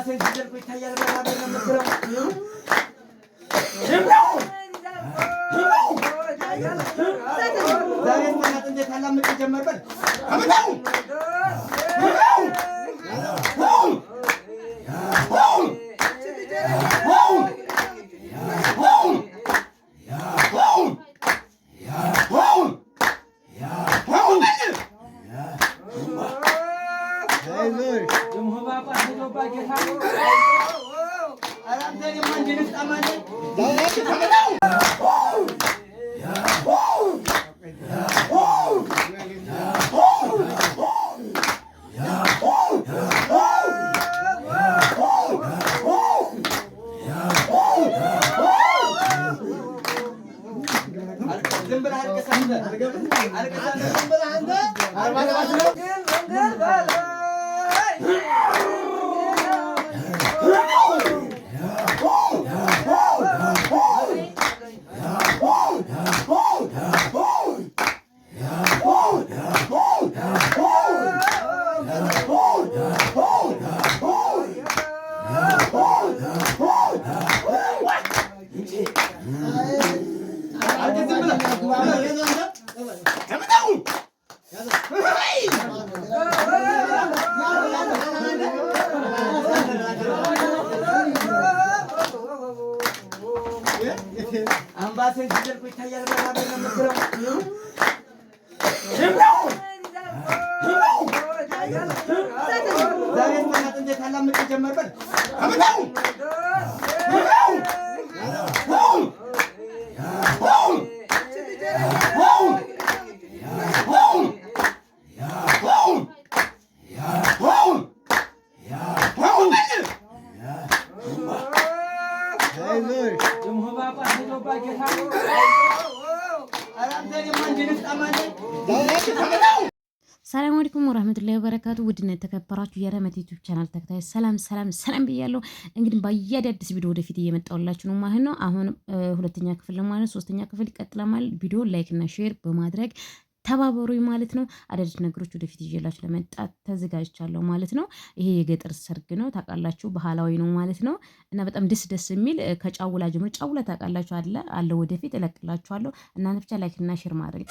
አምባሰል ሲደርቁ ይታያል። በራበር ነው የምትለው ዛሬ ማናት እንዴት አላምጥ ጀመርበል አምባሰል ሲደርቁ ይታያል። በራበር ነው የምትለው ዛሬ ማናት እንዴት አላምጥ ጀመርበል ሰላም አለይኩም ወራህመቱላሂ ወበረካቱ። ውድና የተከበራችሁ የረመት ዩቲዩብ ቻናል ተከታታዮች ሰላም ብያለሁ። እንግዲህ በአዲስ ቪዲዮ ወደፊት እየመጣሁላችሁ ነው ማለት ነው። አሁን ሁለተኛ ክፍል ማለት ሶስተኛ ክፍል ይቀጥላል ማለት ቪዲዮ ላይክ እና ሼር በማድረግ ተባበሩኝ ማለት ነው። አዳዲስ ነገሮች ወደፊት ይዤላችሁ ለመጣት ተዘጋጅቻለሁ ማለት ነው። ይሄ የገጠር ሰርግ ነው ታውቃላችሁ፣ ባህላዊ ነው ማለት ነው እና በጣም ደስ የሚል ከጫውላ ጀምሮ ጫውላ ታውቃላችሁ አለ ወደፊት እለቅላችኋለሁ። እናንተ ብቻ ላይክ እና ሼር ማድረግ